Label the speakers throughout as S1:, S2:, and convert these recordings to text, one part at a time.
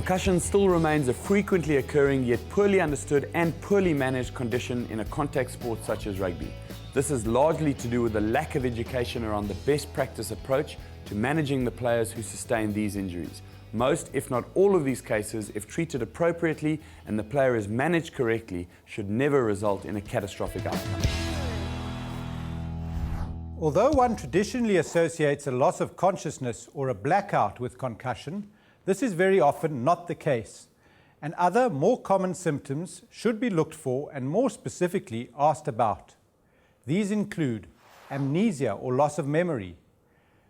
S1: Concussion still remains a frequently occurring yet poorly understood and poorly managed condition in a contact sport such as rugby. This is largely to do with the lack of education around the best practice approach to managing the players who sustain these injuries. Most, if not all of these cases, if treated appropriately and the player is managed correctly, should never result in a catastrophic outcome.
S2: Although one traditionally associates a loss of consciousness or a blackout with concussion, this is very often not the case, and other more common symptoms should be looked for and more specifically asked about. These include amnesia or loss of memory.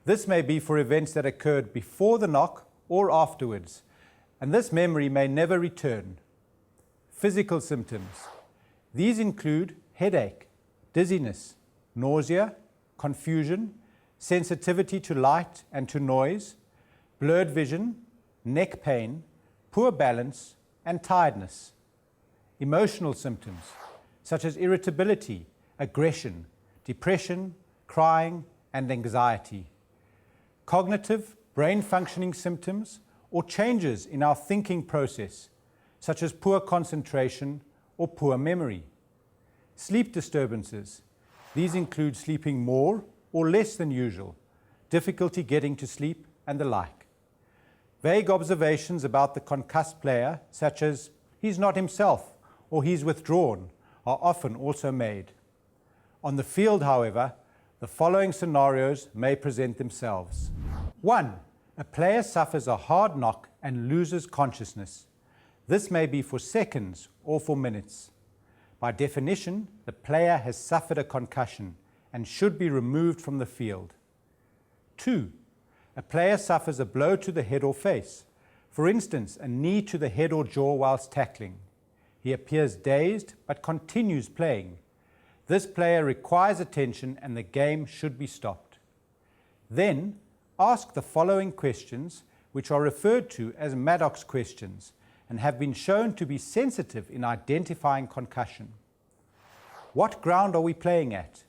S2: This may be for events that occurred before the knock or afterwards, and this memory may never return. Physical symptoms. These include headache, dizziness, nausea, confusion, sensitivity to light and to noise, blurred vision, neck pain, poor balance, and tiredness. Emotional symptoms such as irritability, aggression, depression, crying, and anxiety. Cognitive, brain functioning symptoms or changes in our thinking process, such as poor concentration or poor memory. Sleep disturbances. These include sleeping more or less than usual, difficulty getting to sleep, and the like. Vague observations about the concussed player, such as he's not himself or he's withdrawn, are often also made. On the field, however, the following scenarios may present themselves. 1. A player suffers a hard knock and loses consciousness. This may be for seconds or for minutes. By definition, the player has suffered a concussion and should be removed from the field. 2. A player suffers a blow to the head or face, for instance, a knee to the head or jaw whilst tackling. He appears dazed but continues playing. This player requires attention and the game should be stopped. Then, ask the following questions, which are referred to as Maddox questions and have been shown to be sensitive in identifying concussion. What ground are we playing at?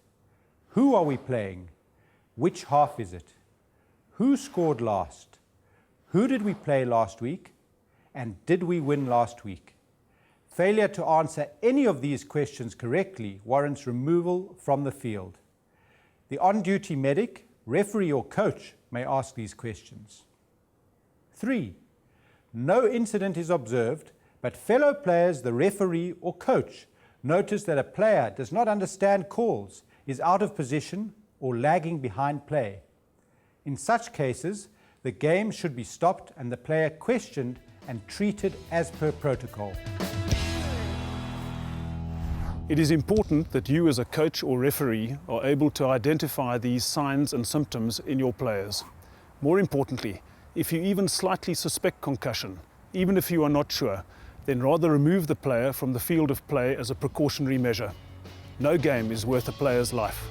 S2: Who are we playing? Which half is it? Who scored last? Who did we play last week? And did we win last week? Failure to answer any of these questions correctly warrants removal from the field. The on-duty medic, referee or coach may ask these questions. 3. No incident is observed, but fellow players, the referee or coach, notice that a player does not understand calls, is out of position or lagging behind play. In such cases, the game should be stopped and the player questioned and treated as per protocol.
S3: It is important that you as a coach or referee are able to identify these signs and symptoms in your players. More importantly, if you even slightly suspect concussion, even if you are not sure, then rather remove the player from the field of play as a precautionary measure. No game is worth a player's life.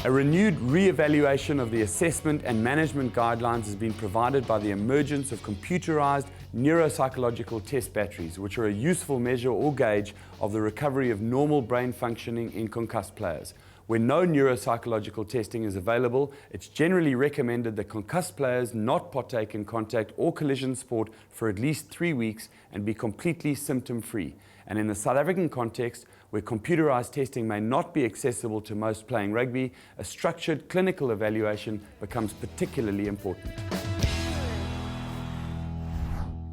S1: A renewed re-evaluation of the assessment and management guidelines has been provided by the emergence of computerized neuropsychological test batteries, which are a useful measure or gauge of the recovery of normal brain functioning in concussed players. When no neuropsychological testing is available, it's generally recommended that concussed players not partake in contact or collision sport for at least 3 weeks and be completely symptom-free. And in the South African context, where computerized testing may not be accessible to most playing rugby, a structured clinical evaluation becomes particularly important.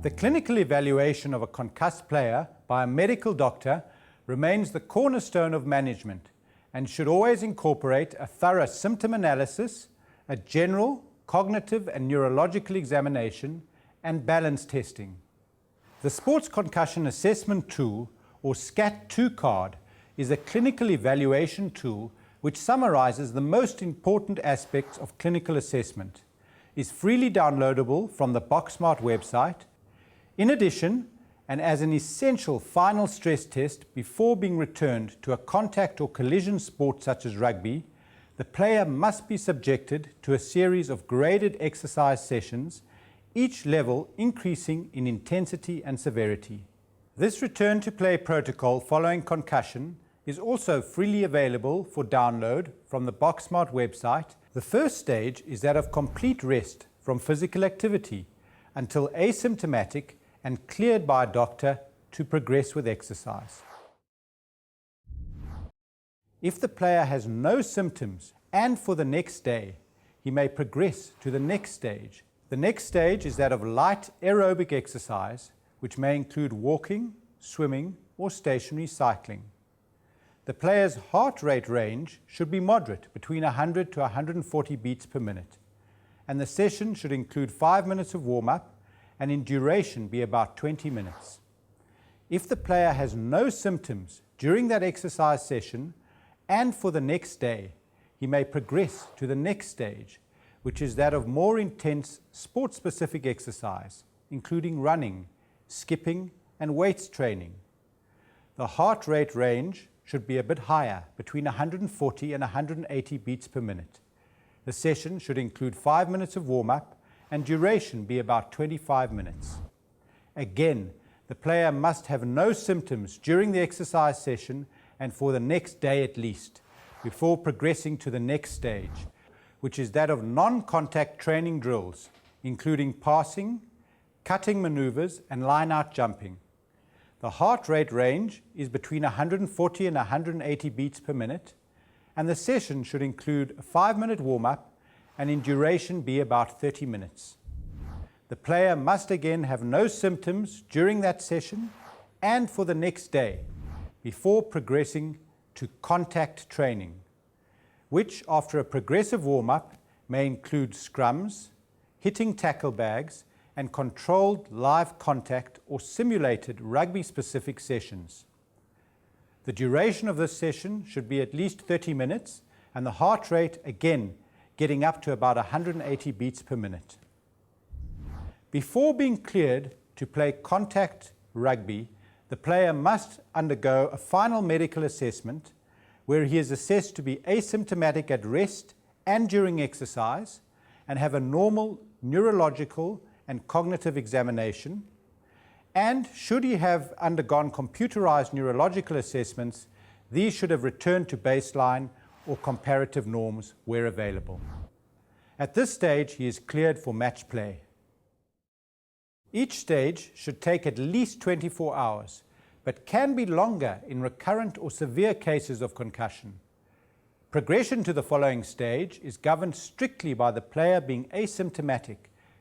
S2: The clinical evaluation of a concussed player by a medical doctor remains the cornerstone of management and should always incorporate a thorough symptom analysis, a general, cognitive and neurological examination, and balance testing. The Sports Concussion Assessment Tool, or SCAT-2 card, is a clinical evaluation tool which summarizes the most important aspects of clinical assessment, is freely downloadable from the BokSmart website. In addition, and as an essential final stress test before being returned to a contact or collision sport such as rugby, the player must be subjected to a series of graded exercise sessions, each level increasing in intensity and severity. This return to play protocol following concussion is also freely available for download from the BokSmart website. The first stage is that of complete rest from physical activity, until asymptomatic and cleared by a doctor to progress with exercise. If the player has no symptoms and for the next day, he may progress to the next stage. The next stage is that of light aerobic exercise, which may include walking, swimming, or stationary cycling. The player's heart rate range should be moderate, between 100 to 140 beats per minute, and the session should include 5 minutes of warm-up and in duration be about 20 minutes. If the player has no symptoms during that exercise session and for the next day, he may progress to the next stage, which is that of more intense sport-specific exercise, including running, skipping, and weights training. The heart rate range should be a bit higher, between 140 and 180 beats per minute. The session should include 5 minutes of warm-up and duration be about 25 minutes. Again, the player must have no symptoms during the exercise session and for the next day at least, before progressing to the next stage, which is that of non-contact training drills, including passing, cutting maneuvers, and line-out jumping. The heart rate range is between 140 and 180 beats per minute, and the session should include a 5-minute warm-up and in duration be about 30 minutes. The player must again have no symptoms during that session and for the next day, before progressing to contact training, which after a progressive warm-up may include scrums, hitting tackle bags, and controlled live contact or simulated rugby-specific sessions. The duration of this session should be at least 30 minutes and the heart rate, again, getting up to about 180 beats per minute. Before being cleared to play contact rugby, the player must undergo a final medical assessment where he is assessed to be asymptomatic at rest and during exercise and have a normal neurological and cognitive examination, and should he have undergone computerized neurological assessments, these should have returned to baseline or comparative norms where available. At this stage, he is cleared for match play. Each stage should take at least 24 hours, but can be longer in recurrent or severe cases of concussion. Progression to the following stage is governed strictly by the player being asymptomatic,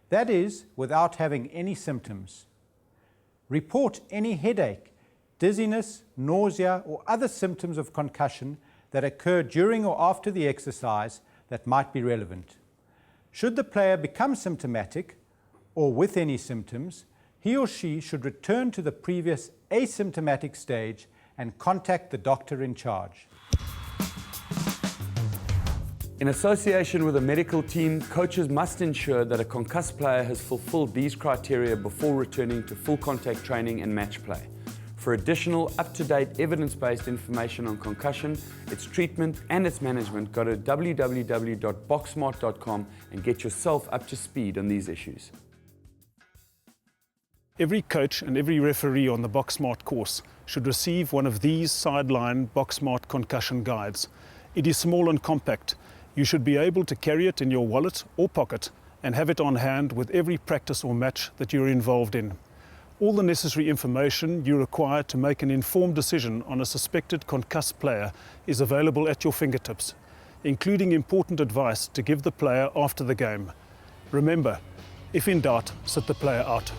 S2: that is, without having any symptoms. Report any headache, dizziness, nausea, or other symptoms of concussion that occur during or after the exercise that might be relevant. Should the player become symptomatic, or with any symptoms, he or she should return to the previous asymptomatic stage and contact the doctor in charge.
S1: In association with a medical team, coaches must ensure that a concussed player has fulfilled these criteria before returning to full contact training and match play. For additional up-to-date evidence-based information on concussion, its treatment and its management, go to www.BokSmart.com and get yourself up to speed on these issues.
S3: Every coach and every referee on the BokSmart course should receive one of these Sideline BokSmart Concussion guides. It is small and compact. You should be able to carry it in your wallet or pocket and have it on hand with every practice or match that you're involved in. All the necessary information you require to make an informed decision on a suspected concussed player is available at your fingertips, including important advice to give the player after the game. Remember, if in doubt, sit the player out.